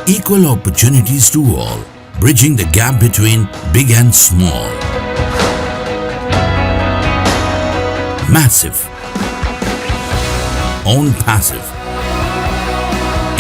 Equal opportunities to all, bridging the gap between big and small. Massive. Onpassive.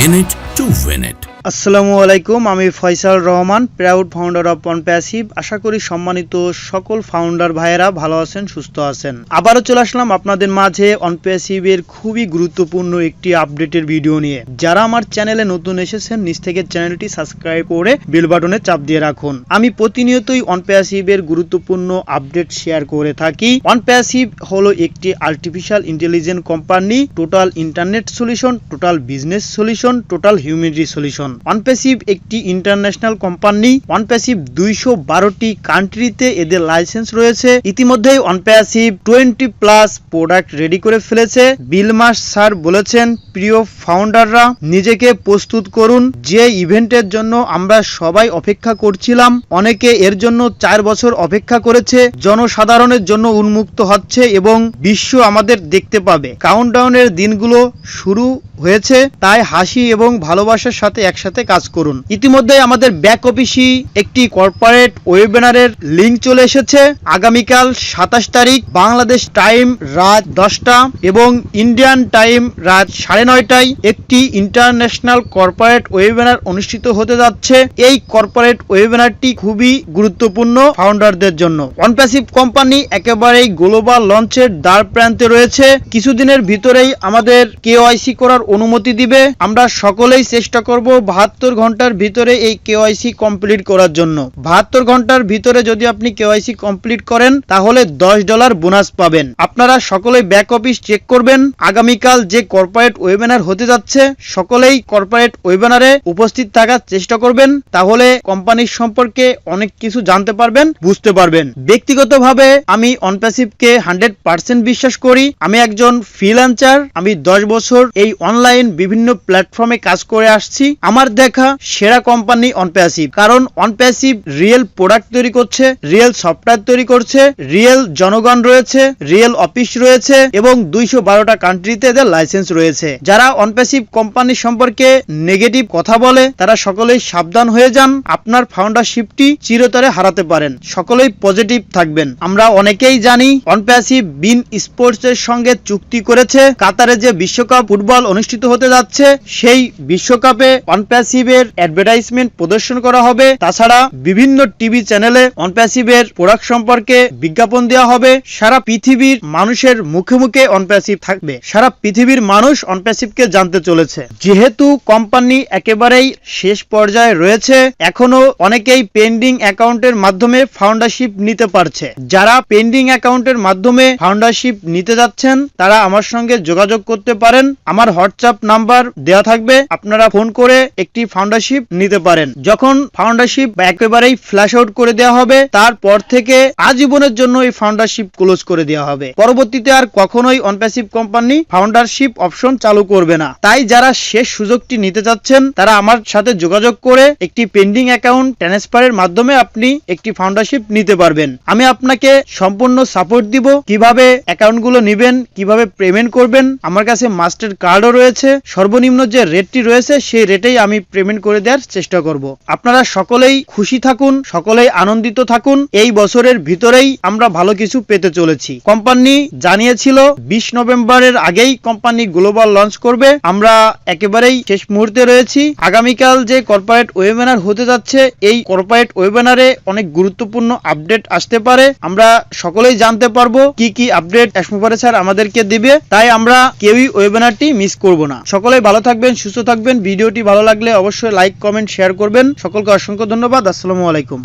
In it to win it. আসসালামু আলাইকুম, আমি Faisal Rahman, proud founder of OnPassive. আশা করি সম্মানিত সকল founder ভাইয়েরা ভালো আছেন, সুস্থ আছেন। আবারও চলে আসলাম আপনাদের মাঝে অনপ্যাসিভের খুবই গুরুত্বপূর্ণ একটি আপডেটের ভিডিও নিয়ে। যারা আমার চ্যানেলে নতুন এসেছেন, নিচ থেকে চ্যানেলটি সাবস্ক্রাইব করে বেল বাটনে চাপ দিয়ে রাখুন। আমি প্রতিনিয়তই অনপ্যাসিভের গুরুত্বপূর্ণ আপডেট শেয়ার করে থাকি। অনপ্যাসিভ হলো একটি artificial intelligence company, total internet solution, total business solution, total humanity solution. OnPassive একটি ইন্টারন্যাশনাল কোম্পানি। অনপ্যাসিভ 212টি কান্ট্রিতে এদের লাইসেন্স রয়েছে। ইতিমধ্যেই অনপ্যাসিভ 20+ প্রোডাক্ট রেডি করে ফেলেছে। বিলমাস স্যার বলেছেন, প্রিয় ফাউন্ডাররা নিজেকে প্রস্তুত করুন। যে ইভেন্টের জন্য আমরা সবাই অপেক্ষা করছিলাম, অনেকে এর জন্য 4 বছর অপেক্ষা করেছে, জনসাধারণের জন্য উন্মুক্ত হচ্ছে এবং বিশ্ব আমাদের দেখতে পাবে। কাউন্টডাউনের দিনগুলো শুরু হয়েছে, তাই হাসি এবং ভালোবাসার সাথে একসাথে কাজ করুন। ইতিমধ্যে আমাদের ব্যাক অফিসে একটি কর্পোরেট ওয়েবিনারের লিংক চলে এসেছে। আগামীকাল 27 তারিখ বাংলাদেশ টাইম রাত 10টা এবং ইন্ডিয়ান টাইম রাত 9:30টায় একটি ইন্টারন্যাশনাল কর্পোরেট ওয়েবিনার অনুষ্ঠিত হতে যাচ্ছে। এই কর্পোরেট ওয়েবিনারটি খুবই গুরুত্বপূর্ণ ফাউন্ডারদের জন্য। অনপ্যাসিভ কোম্পানি একেবারেই গ্লোবাল লঞ্চের দ্বার প্রান্তে রয়েছে। কিছুদিনের ভিতরেই আমাদের কেওয়াইসি করার অনুমতি দিবে। আমরা সকলেই চেষ্টা করব 72 ঘন্টার ভিতরে এই কেওয়াইসি কমপ্লিট করার জন্য। 72 ঘন্টার ভিতরে যদি আপনি কেওয়াইসি কমপ্লিট করেন তাহলে $10 বোনাস পাবেন। আপনারা সকলেই ব্যাক অফিস চেক করবেন। আগামীকাল যে কর্পোরেট ওয়েবিনার হতে যাচ্ছে, সকলেই কর্পোরেট ওয়েবিনারে উপস্থিত থাকার চেষ্টা করবেন। তাহলে কোম্পানির সম্পর্কে অনেক কিছু জানতে পারবেন, বুঝতে পারবেন। ব্যক্তিগতভাবে আমি অনপ্যাসিভকে 100% বিশ্বাস করি। আমি একজন ফ্রিল্যান্সার। আমি 10 বছর এই অনলাইন বিভিন্ন প্ল্যাটফর্মে কাজ করে আসছি। আমার দেখা সেরা কোম্পানি অনপ্যাসিভ, কারণ অনপ্যাসিভ রিয়েল প্রোডাক্ট তৈরি করছে, রিয়েল সফটওয়্যার তৈরি করছে, রিয়েল জনগণ রয়েছে, রিয়েল অফিস রয়েছে এবং 212টা কান্ট্রিতে এদের লাইসেন্স রয়েছে। যারা অনপ্যাসিভ কোম্পানি সম্পর্কে নেগেটিভ কথা বলে তারা সকলেই সাবধান হয়ে যান। আপনার ফাউন্ডারশিপটি চিরতরে হারাতে পারেন। সকলেই পজিটিভ থাকবেন। আমরা অনেকেই জানি অনপ্যাসিভ বিন স্পোর্টস এর সঙ্গে চুক্তি করেছে। কাতারে যে বিশ্বকাপ ফুটবল অনুষ্ঠিত হতে যাচ্ছে, সেই বিশ্বকাপে অনপ্যাসিভের অ্যাডভার্টাইজমেন্ট প্রদর্শন করা হবে। তাছাড়া বিভিন্ন টিভি চ্যানেলে অনপ্যাসিভের প্রোডাক্ট সম্পর্কে বিজ্ঞাপন দেওয়া হবে। সারা পৃথিবীর মানুষের মুখে মুখে অনপ্যাসিভ থাকবে। সারা পৃথিবীর মানুষ অনপ্যাসিভকে জানতে চলেছে। যেহেতু কোম্পানি একেবারেই শেষ পর্যায়ে রয়েছে, এখনো অনেকেই পেন্ডিং অ্যাকাউন্টের মাধ্যমে ফাউন্ডারশিপ নিতে পারছে। যারা পেন্ডিং অ্যাকাউন্টের মাধ্যমে ফাউন্ডারশিপ নিতে যাচ্ছেন তারা আমার সঙ্গে যোগাযোগ করতে পারেন। আমার হোয়াটসঅ্যাপ নাম্বার দেওয়া থাকবে, আপনারা ফোন করে একটি ফাউন্ডারশিপ নিতে পারেন। যখন ফাউন্ডারশিপ একেবারেই ফ্ল্যাশ আউট করে দেওয়া হবে, তারপর থেকে আজীবনের জন্য এই ফাউন্ডারশিপ ক্লোজ করে দেওয়া হবে। পরবর্তীতে আর কখনোই অনপ্যাসিভ কোম্পানি ফাউন্ডারশিপ অপশন চালু করবে না। তাই যারা শেষ সুযোগটি নিতে চাচ্ছেন তারা আমার সাথে যোগাযোগ করে একটি পেন্ডিং অ্যাকাউন্ট ট্রান্সফারের মাধ্যমে আপনি একটি ফাউন্ডারশিপ নিতে পারবেন। আমি আপনাকে সম্পূর্ণ সাপোর্ট দিব। কিভাবে অ্যাকাউন্টগুলো নেবেন, কিভাবে পেমেন্ট করবেন, আমার কাছে মাস্টার কার্ডও রয়েছে। সর্বনিম্ন যে রেটটি রয়েছে সেই রেটেই আমি পেমেন্ট করে দেওয়ার চেষ্টা করব। আপনারা সকলেই খুশি থাকুন, সকলেই আনন্দিত থাকুন। এই বছরের ভিতরেই আমরা ভালো কিছু পেতে চলেছি। কোম্পানি জানিয়েছিল 20 নভেম্বরের আগেই কোম্পানি গ্লোবাল লঞ্চ করবে। আমরা একেবারেই শেষ মুহূর্তে রয়েছি। আগামীকাল যে কর্পোরেট ওয়েবিনার হতে যাচ্ছে, এই কর্পোরেট ওয়েবিনারে অনেক গুরুত্বপূর্ণ আপডেট আসতে পারে। আমরা সকলেই জানতে পারবো কি কি আপডেট এসমুপারে স্যার আমাদেরকে দিবে। তাই আমরা কেউই ওয়েবিনারটি মিস করব না। সকলেই ভালো থাকবেন, সুস্থ থাকবেন। ভিডিওটি ভালো লাগলে অবশ্যই লাইক, কমেন্ট, শেয়ার করবেন। সকলকে অসংখ্য ধন্যবাদ। আসসালামু আলাইকুম।